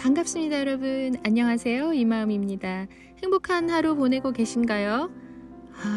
반갑습니다, 여러분. 안녕하세요. 이마음입니다. 행복한 하루 보내고 계신가요?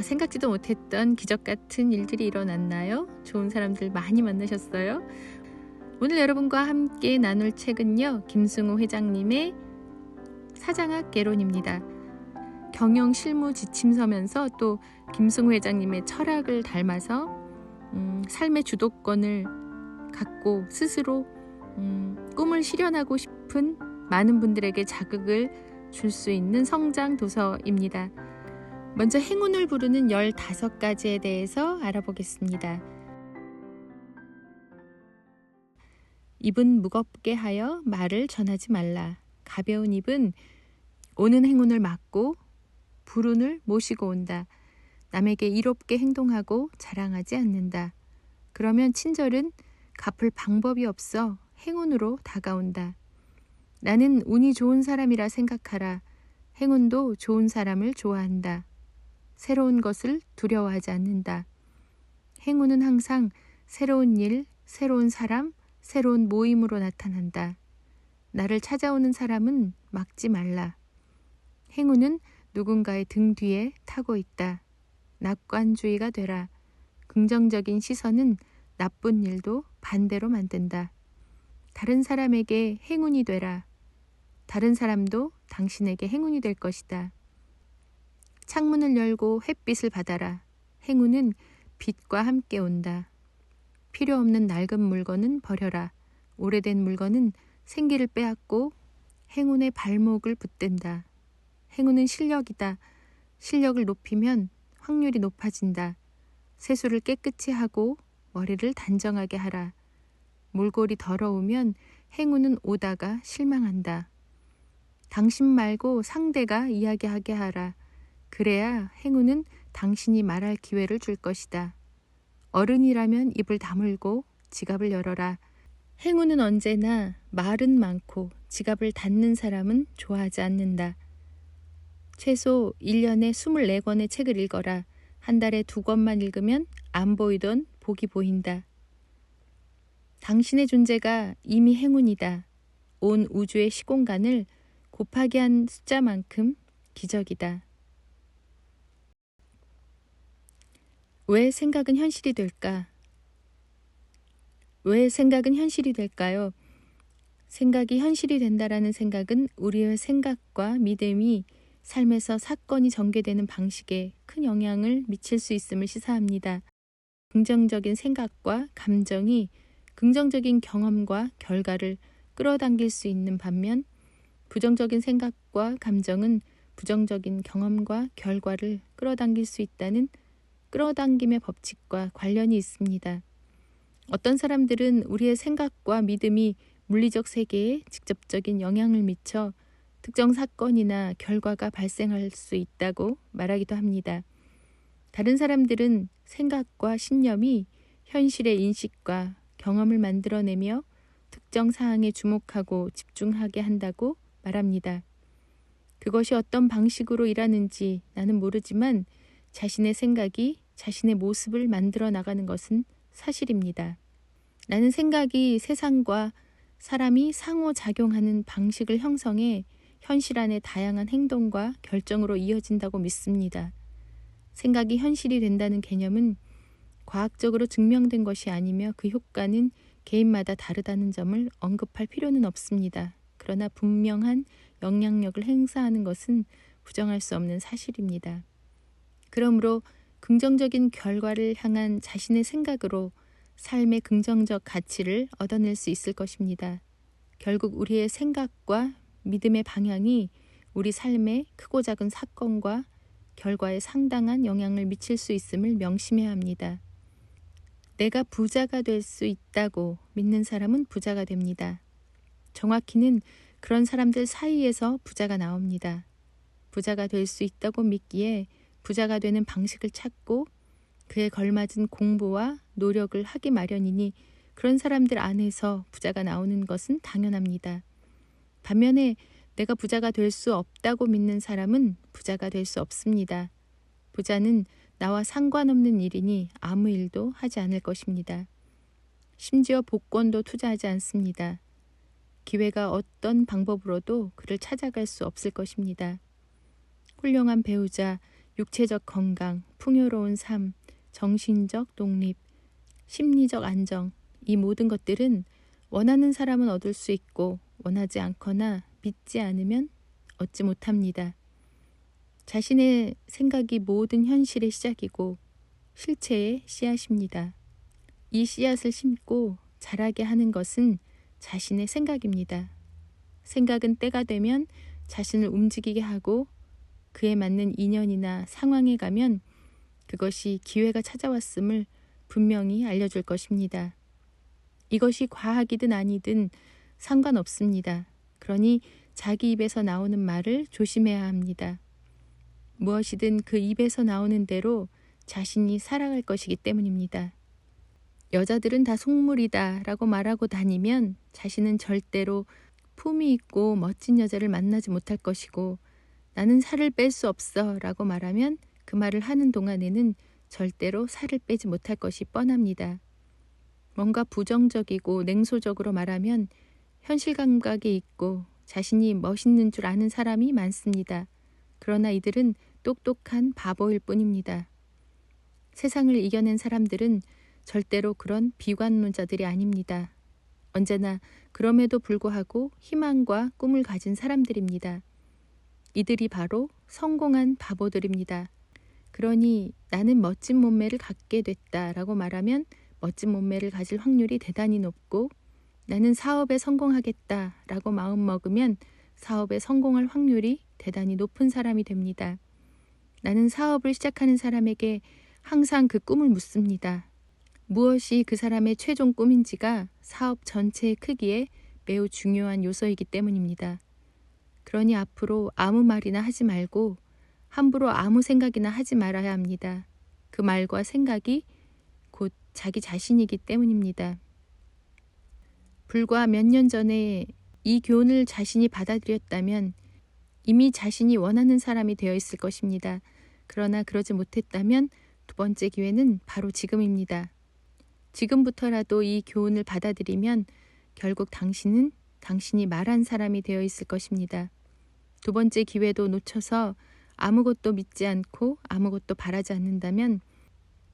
생각지도 못했던 기적 같은 일들이 일어났나요? 좋은 사람들 많이 만나셨어요? 오늘 여러분과 함께 나눌 책은요, 김승우 회장님의 사장학 개론입니다. 경영 실무 지침서면서 또 김승우 회장님의 철학을 닮아서 삶의 주도권을 갖고 스스로 꿈을 실현하고 싶은 많은 분들에게 자극을 줄 수 있는 성장 도서입니다. 먼저 행운을 부르는 15가지에 대해서 알아보겠습니다. 입은 무겁게 하여 말을 전하지 말라. 가벼운 입은 오는 행운을 막고 불운을 모시고 온다. 남에게 이롭게 행동하고 자랑하지 않는다. 그러면 친절은 갚을 방법이 없어 행운으로 다가온다. 나는 운이 좋은 사람이라 생각하라. 행운도 좋은 사람을 좋아한다. 새로운 것을 두려워하지 않는다. 행운은 항상 새로운 일, 새로운 사람, 새로운 모임으로 나타난다. 나를 찾아오는 사람은 막지 말라. 행운은 누군가의 등 뒤에 타고 있다. 낙관주의가 되라. 긍정적인 시선은 나쁜 일도 반대로 만든다. 다른 사람에게 행운이 되라. 다른 사람도 당신에게 행운이 될 것이다. 창문을 열고 햇빛을 받아라. 행운은 빛과 함께 온다. 필요 없는 낡은 물건은 버려라. 오래된 물건은 생기를 빼앗고 행운의 발목을 붙든다. 행운은 실력이다. 실력을 높이면 확률이 높아진다. 세수를 깨끗이 하고 머리를 단정하게 하라. 몰골이 더러우면 행운은 오다가 실망한다. 당신 말고 상대가 이야기하게 하라. 그래야 행운은 당신이 말할 기회를 줄 것이다. 어른이라면 입을 다물고 지갑을 열어라. 행운은 언제나 말은 많고 지갑을 닫는 사람은 좋아하지 않는다. 최소 1년에 24권의 책을 읽어라. 한 달에 2권만 읽으면 안 보이던 복이 보인다. 당신의 존재가 이미 행운이다. 온 우주의 시공간을 곱하기 한 숫자만큼 기적이다. 왜 생각은 현실이 될까? 왜 생각은 현실이 될까요? 생각이 현실이 된다라는 생각은 우리의 생각과 믿음이 삶에서 사건이 전개되는 방식에 큰 영향을 미칠 수 있음을 시사합니다. 긍정적인 생각과 감정이 긍정적인 경험과 결과를 끌어당길 수 있는 반면 부정적인 생각과 감정은 부정적인 경험과 결과를 끌어당길 수 있다는 끌어당김의 법칙과 관련이 있습니다. 어떤 사람들은 우리의 생각과 믿음이 물리적 세계에 직접적인 영향을 미쳐 특정 사건이나 결과가 발생할 수 있다고 말하기도 합니다. 다른 사람들은 생각과 신념이 현실의 인식과 경험을 만들어내며 특정 사항에 주목하고 집중하게 한다고 말합니다. 그것이 어떤 방식으로 일하는지 나는 모르지만 자신의 생각이 자신의 모습을 만들어 나가는 것은 사실입니다. 나는 생각이 세상과 사람이 상호작용하는 방식을 형성해 현실 안의 다양한 행동과 결정으로 이어진다고 믿습니다. 생각이 현실이 된다는 개념은 과학적으로 증명된 것이 아니며 그 효과는 개인마다 다르다는 점을 언급할 필요는 없습니다. 그러나 분명한 영향력을 행사하는 것은 부정할 수 없는 사실입니다. 그러므로 긍정적인 결과를 향한 자신의 생각으로 삶의 긍정적 가치를 얻어낼 수 있을 것입니다. 결국 우리의 생각과 믿음의 방향이 우리 삶의 크고 작은 사건과 결과에 상당한 영향을 미칠 수 있음을 명심해야 합니다. 내가 부자가 될 수 있다고 믿는 사람은 부자가 됩니다. 정확히는 그런 사람들 사이에서 부자가 나옵니다. 부자가 될 수 있다고 믿기에 부자가 되는 방식을 찾고 그에 걸맞은 공부와 노력을 하기 마련이니 그런 사람들 안에서 부자가 나오는 것은 당연합니다. 반면에 내가 부자가 될 수 없다고 믿는 사람은 부자가 될 수 없습니다. 부자는 나와 상관없는 일이니 아무 일도 하지 않을 것입니다. 심지어 복권도 투자하지 않습니다. 기회가 어떤 방법으로도 그를 찾아갈 수 없을 것입니다. 훌륭한 배우자, 육체적 건강, 풍요로운 삶, 정신적 독립, 심리적 안정, 이 모든 것들은 원하는 사람은 얻을 수 있고 원하지 않거나 믿지 않으면 얻지 못합니다. 자신의 생각이 모든 현실의 시작이고 실체의 씨앗입니다. 이 씨앗을 심고 자라게 하는 것은 자신의 생각입니다. 생각은 때가 되면 자신을 움직이게 하고 그에 맞는 인연이나 상황에 가면 그것이 기회가 찾아왔음을 분명히 알려줄 것입니다. 이것이 과학이든 아니든 상관없습니다. 그러니 자기 입에서 나오는 말을 조심해야 합니다. 무엇이든 그 입에서 나오는 대로 자신이 살아갈 것이기 때문입니다. 여자들은 다 속물이다 라고 말하고 다니면 자신은 절대로 품위 있고 멋진 여자를 만나지 못할 것이고, 나는 살을 뺄 수 없어 라고 말하면 그 말을 하는 동안에는 절대로 살을 빼지 못할 것이 뻔합니다. 뭔가 부정적이고 냉소적으로 말하면 현실 감각이 있고 자신이 멋있는 줄 아는 사람이 많습니다. 그러나 이들은 똑똑한 바보일 뿐입니다. 세상을 이겨낸 사람들은 절대로 그런 비관론자들이 아닙니다. 언제나 그럼에도 불구하고 희망과 꿈을 가진 사람들입니다. 이들이 바로 성공한 바보들입니다. 그러니 나는 멋진 몸매를 갖게 됐다라고 말하면 멋진 몸매를 가질 확률이 대단히 높고, 나는 사업에 성공하겠다라고 마음먹으면 사업에 성공할 확률이 대단히 높은 사람이 됩니다. 나는 사업을 시작하는 사람에게 항상 그 꿈을 묻습니다. 무엇이 그 사람의 최종 꿈인지가 사업 전체의 크기에 매우 중요한 요소이기 때문입니다. 그러니 앞으로 아무 말이나 하지 말고 함부로 아무 생각이나 하지 말아야 합니다. 그 말과 생각이 곧 자기 자신이기 때문입니다. 불과 몇 년 전에 이 교훈을 자신이 받아들였다면 이미 자신이 원하는 사람이 되어 있을 것입니다. 그러나 그러지 못했다면 두 번째 기회는 바로 지금입니다. 지금부터라도 이 교훈을 받아들이면 결국 당신은 당신이 말한 사람이 되어 있을 것입니다. 두 번째 기회도 놓쳐서 아무것도 믿지 않고 아무것도 바라지 않는다면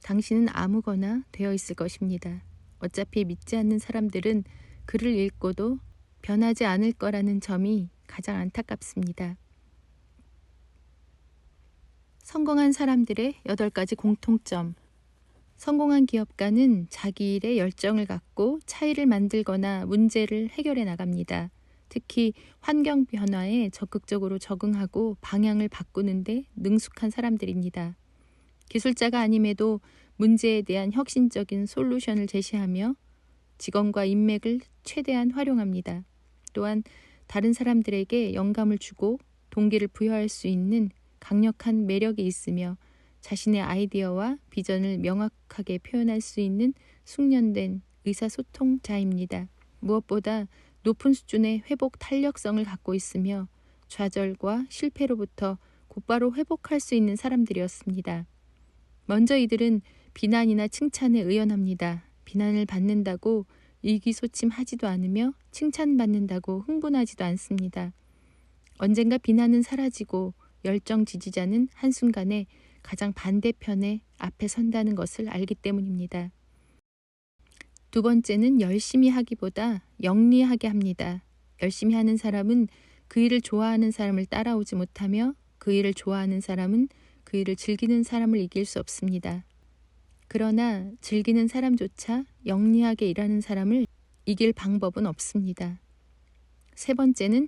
당신은 아무거나 되어 있을 것입니다. 어차피 믿지 않는 사람들은 글을 읽고도 변하지 않을 거라는 점이 가장 안타깝습니다. 성공한 사람들의 8가지 공통점. 성공한 기업가는 자기 일에 열정을 갖고 차이를 만들거나 문제를 해결해 나갑니다. 특히 환경 변화에 적극적으로 적응하고 방향을 바꾸는데 능숙한 사람들입니다. 기술자가 아님에도 문제에 대한 혁신적인 솔루션을 제시하며 직원과 인맥을 최대한 활용합니다. 또한 다른 사람들에게 영감을 주고 동기를 부여할 수 있는 강력한 매력이 있으며 자신의 아이디어와 비전을 명확하게 표현할 수 있는 숙련된 의사소통자입니다. 무엇보다 높은 수준의 회복 탄력성을 갖고 있으며 좌절과 실패로부터 곧바로 회복할 수 있는 사람들이었습니다. 먼저 이들은 비난이나 칭찬에 의연합니다. 비난을 받는다고 의기소침하지도 않으며 칭찬받는다고 흥분하지도 않습니다. 언젠가 비난은 사라지고 열정 지지자는 한순간에 가장 반대편에 앞에 선다는 것을 알기 때문입니다. 두 번째는 열심히 하기보다 영리하게 합니다. 열심히 하는 사람은 그 일을 좋아하는 사람을 따라오지 못하며 그 일을 좋아하는 사람은 그 일을 즐기는 사람을 이길 수 없습니다. 그러나 즐기는 사람조차 영리하게 일하는 사람을 이길 방법은 없습니다. 세 번째는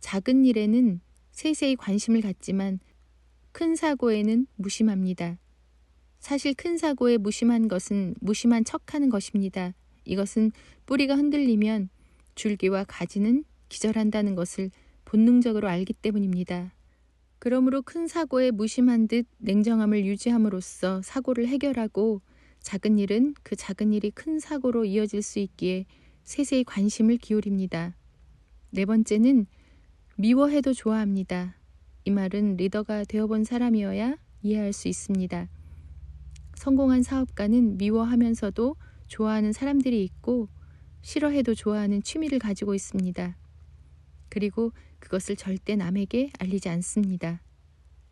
작은 일에는 세세히 관심을 갖지만 큰 사고에는 무심합니다. 사실 큰 사고에 무심한 것은 무심한 척하는 것입니다. 이것은 뿌리가 흔들리면 줄기와 가지는 기절한다는 것을 본능적으로 알기 때문입니다. 그러므로 큰 사고에 무심한 듯 냉정함을 유지함으로써 사고를 해결하고, 작은 일은 그 작은 일이 큰 사고로 이어질 수 있기에 세세히 관심을 기울입니다. 네 번째는 미워해도 좋아합니다. 이 말은 리더가 되어본 사람이어야 이해할 수 있습니다. 성공한 사업가는 미워하면서도 좋아하는 사람들이 있고 싫어해도 좋아하는 취미를 가지고 있습니다. 그리고 그것을 절대 남에게 알리지 않습니다.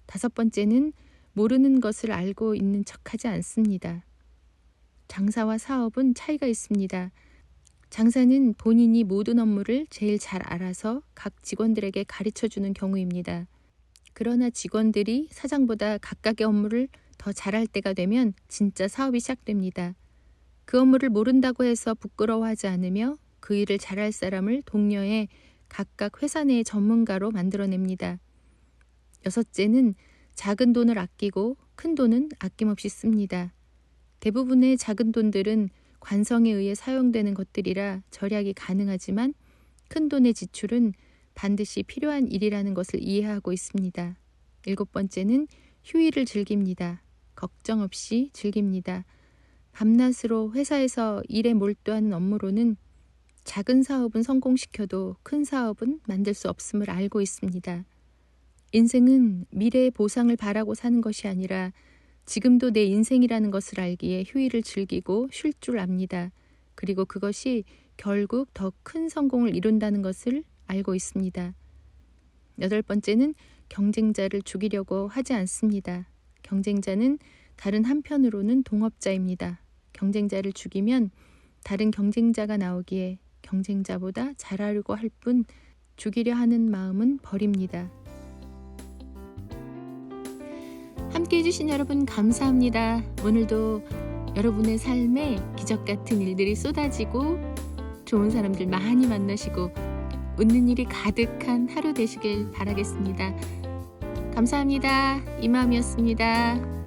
5번째는 모르는 것을 알고 있는 척하지 않습니다. 장사와 사업은 차이가 있습니다. 장사는 본인이 모든 업무를 제일 잘 알아서 각 직원들에게 가르쳐주는 경우입니다. 그러나 직원들이 사장보다 각각의 업무를 더 잘할 때가 되면 진짜 사업이 시작됩니다. 그 업무를 모른다고 해서 부끄러워하지 않으며 그 일을 잘할 사람을 독려해 각각 회사 내의 전문가로 만들어냅니다. 6째는 작은 돈을 아끼고 큰 돈은 아낌없이 씁니다. 대부분의 작은 돈들은 관성에 의해 사용되는 것들이라 절약이 가능하지만 큰 돈의 지출은 반드시 필요한 일이라는 것을 이해하고 있습니다. 7번째는 휴일을 즐깁니다. 걱정 없이 즐깁니다. 밤낮으로 회사에서 일에 몰두하는 업무로는 작은 사업은 성공시켜도 큰 사업은 만들 수 없음을 알고 있습니다. 인생은 미래의 보상을 바라고 사는 것이 아니라 지금도 내 인생이라는 것을 알기에 휴일을 즐기고 쉴 줄 압니다. 그리고 그것이 결국 더 큰 성공을 이룬다는 것을 알고 있습니다. 8번째는 경쟁자를 죽이려고 하지 않습니다. 경쟁자는 다른 한편으로는 동업자입니다. 경쟁자를 죽이면 다른 경쟁자가 나오기에 경쟁자보다 잘하려고 할 뿐 죽이려 하는 마음은 버립니다. 함께 해주신 여러분 감사합니다. 오늘도 여러분의 삶에 기적 같은 일들이 쏟아지고 좋은 사람들 많이 만나시고 웃는 일이 가득한 하루 되시길 바라겠습니다. 감사합니다. 이마음이었습니다.